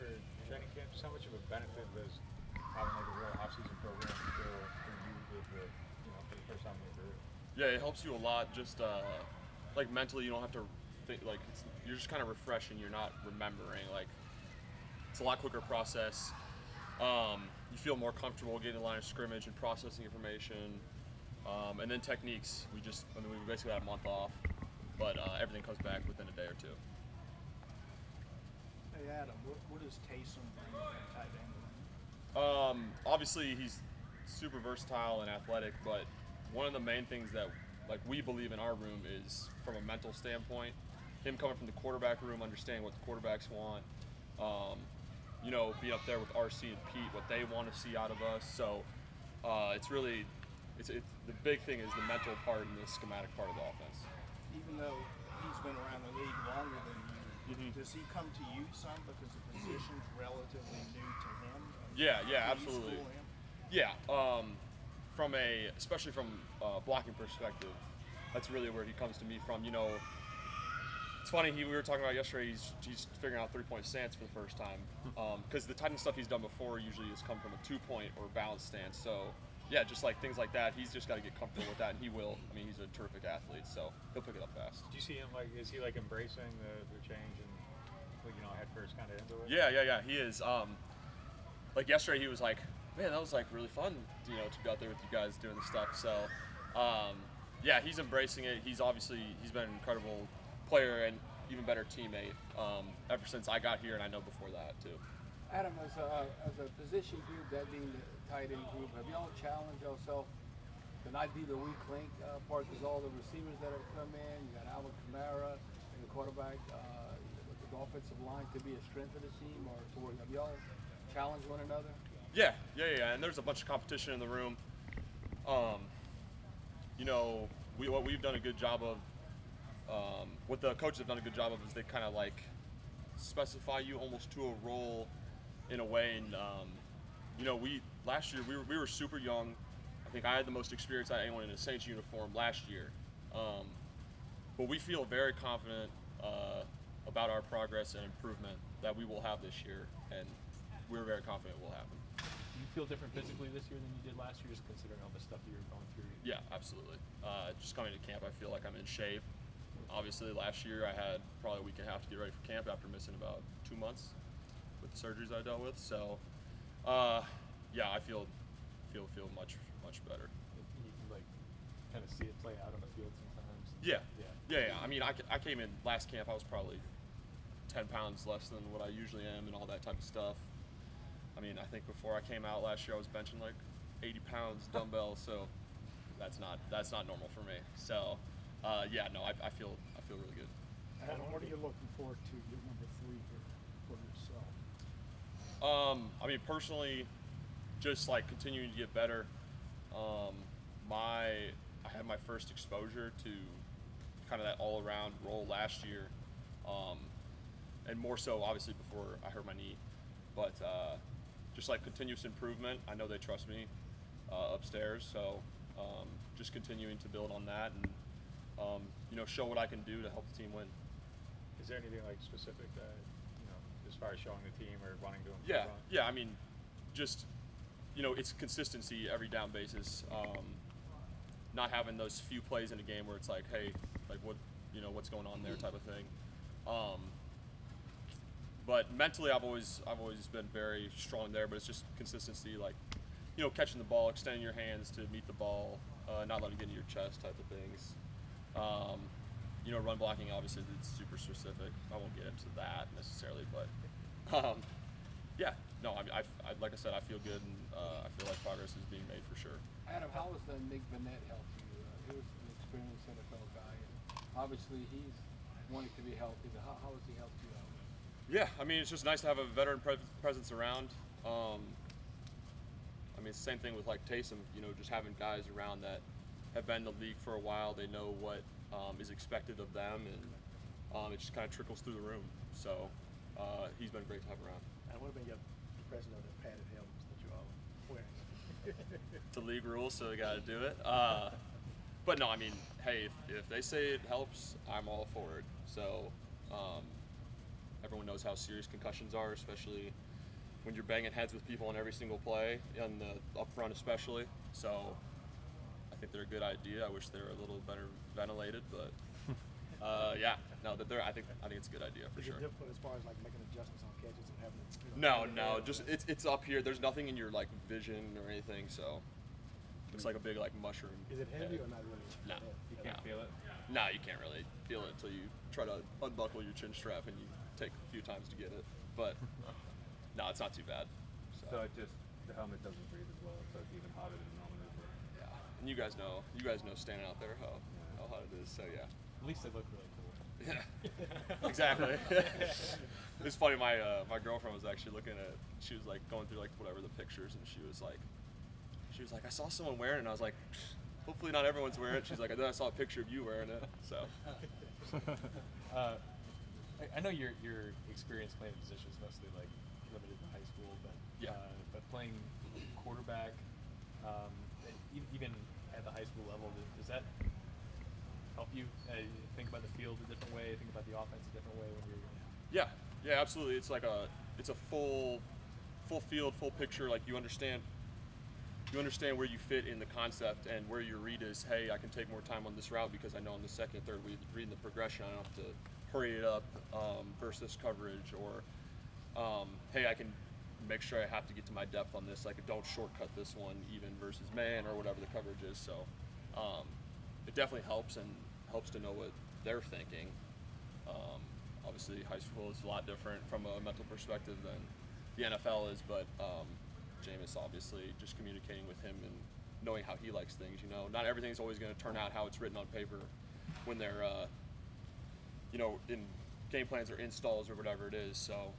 for training camp? Just how much of a benefit does having like a real off-season program feel for you with the, for the first time in your career? Yeah, it helps you a lot. Just like mentally, you don't have to think. Like you're just kind of refreshing. You're not remembering. Like it's a lot quicker process. You feel more comfortable getting in line of scrimmage and processing information. And then techniques. We basically had a month off, but everything comes back within a day or two. Hey Adam, what does Taysom bring to tight end? Obviously, he's super versatile and athletic, but one of the main things that we believe in our room is from a mental standpoint. Him coming from the quarterback room, understanding what the quarterbacks want. Being up there with RC and Pete, what they want to see out of us. So it's really the big thing is the mental part and the schematic part of the offense. Even though he's been around the league longer than you, does he come to you some because the position's relatively new to him? Yeah, Do you absolutely. school him? Yeah, especially from a blocking perspective, that's really where he comes to me from. It's funny, we were talking about yesterday, he's figuring out three-point stance for the first time. Because the type of stuff he's done before usually has come from a two-point or balance stance. So, yeah, just like things like that, he's just got to get comfortable with that, and he will. I mean, he's a terrific athlete, so he'll pick it up fast. Do you see him is he embracing the change and head first kind of into it? Yeah, he is. Like yesterday, he was like, man, that was really fun, to be out there with you guys doing the stuff. So, yeah, he's embracing it. He's been an incredible player and even better teammate ever since I got here, and I know before that too. Adam, as a position group, that being the tight end group, have y'all challenged yourself to not be the weak link part? There's all the receivers that have come in. You got Alvin Kamara and the quarterback with the offensive line to be a strength of the team, or have y'all challenged one another? Yeah, and there's a bunch of competition in the room. What we've done a good job of, what the coaches have done a good job of is they kind of specify you almost to a role in a way. And last year we were super young. I think I had the most experience out of anyone in a Saints uniform last year. But we feel very confident about our progress and improvement that we will have this year, and we're very confident it will happen. Do you feel different physically this year than you did last year, just considering all the stuff that you were going through? Yeah, absolutely. Just coming to camp, I feel like I'm in shape. Obviously, last year I had probably a week and a half to get ready for camp after missing about 2 months with the surgeries I dealt with. So, yeah, I feel much better. You can kind of see it play out on the field sometimes. Yeah. I mean, I came in last camp, I was probably 10 pounds less than what I usually am and all that type of stuff. I mean, I think before I came out last year, I was benching 80 pounds dumbbells, so that's not normal for me. So, I feel really good. Adam, what are you looking forward to your number 3 here for yourself? I mean, personally, just continuing to get better. I had my first exposure to kind of that all-around role last year, and more so obviously before I hurt my knee. But just continuous improvement. I know they trust me upstairs, so just continuing to build on that and show what I can do to help the team win. Is there anything specific that as far as showing the team or wanting to improve on? Yeah. I mean, just it's consistency every down basis. Not having those few plays in a game where it's hey, what's going on there type of thing. But mentally, I've always been very strong there. But it's just consistency, catching the ball, extending your hands to meet the ball, not letting it get into your chest type of things. Run blocking, obviously, it's super specific. I won't get into that necessarily, but like I said, I feel good, and I feel like progress is being made for sure. Adam, how has the Nick Vannett helped you? He was an experienced NFL guy, and obviously he's wanting to be healthy. But how has he helped you out? Yeah, I mean, it's just nice to have a veteran presence around. I mean, it's the same thing with Taysom, just having guys around that have been in the league for a while. They know what is expected of them, and it just kind of trickles through the room. So he's been great to have around. And what about your president of the padded helmets that you're all wearing? It's a league rule, so we got to do it. But no, I mean, hey, if they say it helps, I'm all for it. So, everyone knows how serious concussions are, especially when you're banging heads with people on every single play, and the up front especially. So I think they're a good idea. I wish they were a little better ventilated, but yeah, no, that I think it's a good idea for Is sure. it difficult as far as like making adjustments on catches and having it? No, just it's up here. There's nothing in your like vision or anything, so it's like a big like mushroom. Is it heavy head. or not really? No, You can't feel it. no, you can't really feel it until you try to unbuckle your chin strap and you take a few times to get it. But no, it's not too bad. So it just, the helmet doesn't breathe as well, so it's even hotter than normal. Yeah, and you guys know standing out there how hot it is. So yeah. At least they look really cool. Yeah, exactly. It's funny. My girlfriend was actually looking at. She was like going through like whatever the pictures, and she was like, I saw someone wearing it. And I was like, hopefully not everyone's wearing it. She's like, then I saw a picture of you wearing it. So. I know your experience playing positions mostly like limited to high school, but Yeah. But playing quarterback, even at the high school level, does that help you think about the field a different way, think about the offense a different way when you're? Yeah, absolutely. It's like a full field, full picture. Like you understand where you fit in the concept and where your read is. Hey, I can take more time on this route because I know on the second, third reading the progression, I don't have to hurry it up versus coverage, or hey, I can make sure I have to get to my depth on this. Like, don't shortcut this one even versus man or whatever the coverage is. So it definitely helps to know what they're thinking. Obviously, high school is a lot different from a mental perspective than the NFL is, but Jameis obviously just communicating with him and knowing how he likes things. You know, not everything's always going to turn out how it's written on paper when they're in game plans or installs or whatever it is. So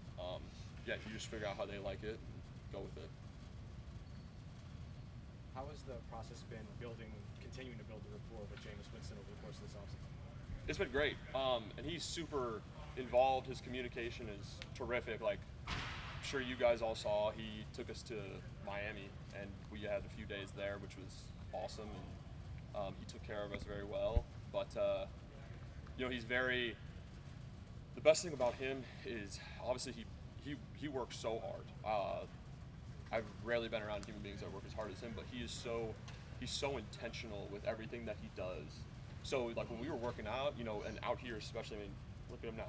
yeah, you just figure out how they like it and go with it. How has the process been continuing to build the rapport with Jameis Winston over the course of this offseason? It's been great, and he's super involved. His communication is terrific. Like, I'm sure you guys all saw, he took us to Miami, and we had a few days there, which was awesome, and he took care of us very well. But he's very. The best thing about him is obviously he works so hard. I've rarely been around human beings that work as hard as him, but he's so intentional with everything that he does. So like when we were working out, and out here especially, I mean, look at him now.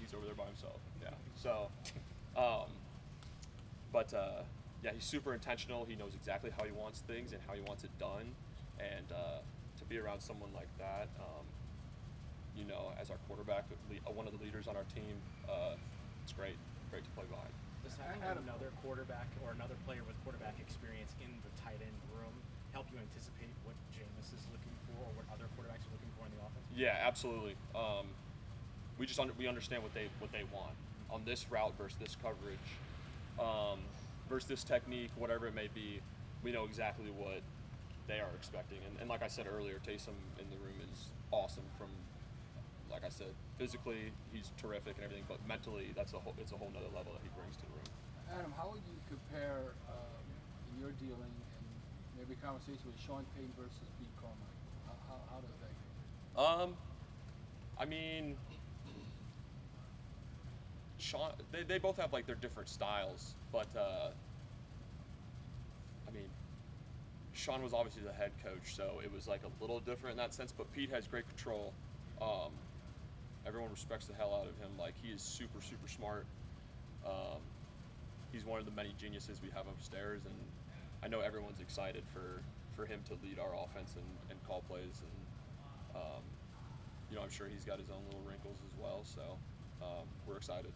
He's over there by himself. Yeah. So, yeah, he's super intentional. He knows exactly how he wants things and how he wants it done, and to be around someone like that, as our quarterback, one of the leaders on our team, it's great to play behind. Does having another quarterback or another player with quarterback experience in the tight end room help you anticipate what Jameis is looking for or what other quarterbacks are looking for in the offense? Yeah, absolutely. We understand what they want on this route versus this coverage, versus this technique, whatever it may be. We know exactly what they are expecting, and like I said earlier, Taysom in the room is awesome. From like I said, physically he's terrific and everything, but mentally it's a whole nother level that he brings to the room. Adam, how would you compare in your dealing and maybe conversation with Sean Payton versus Pete Carmichael? How does that go? I mean, Sean, they both have like their different styles, but I mean, Sean was obviously the head coach, so it was like a little different in that sense. But Pete has great control. Everyone respects the hell out of him. Like, he is super, super smart. He's one of the many geniuses we have upstairs, and I know everyone's excited for him to lead our offense and call plays. And I'm sure he's got his own little wrinkles as well. So we're excited.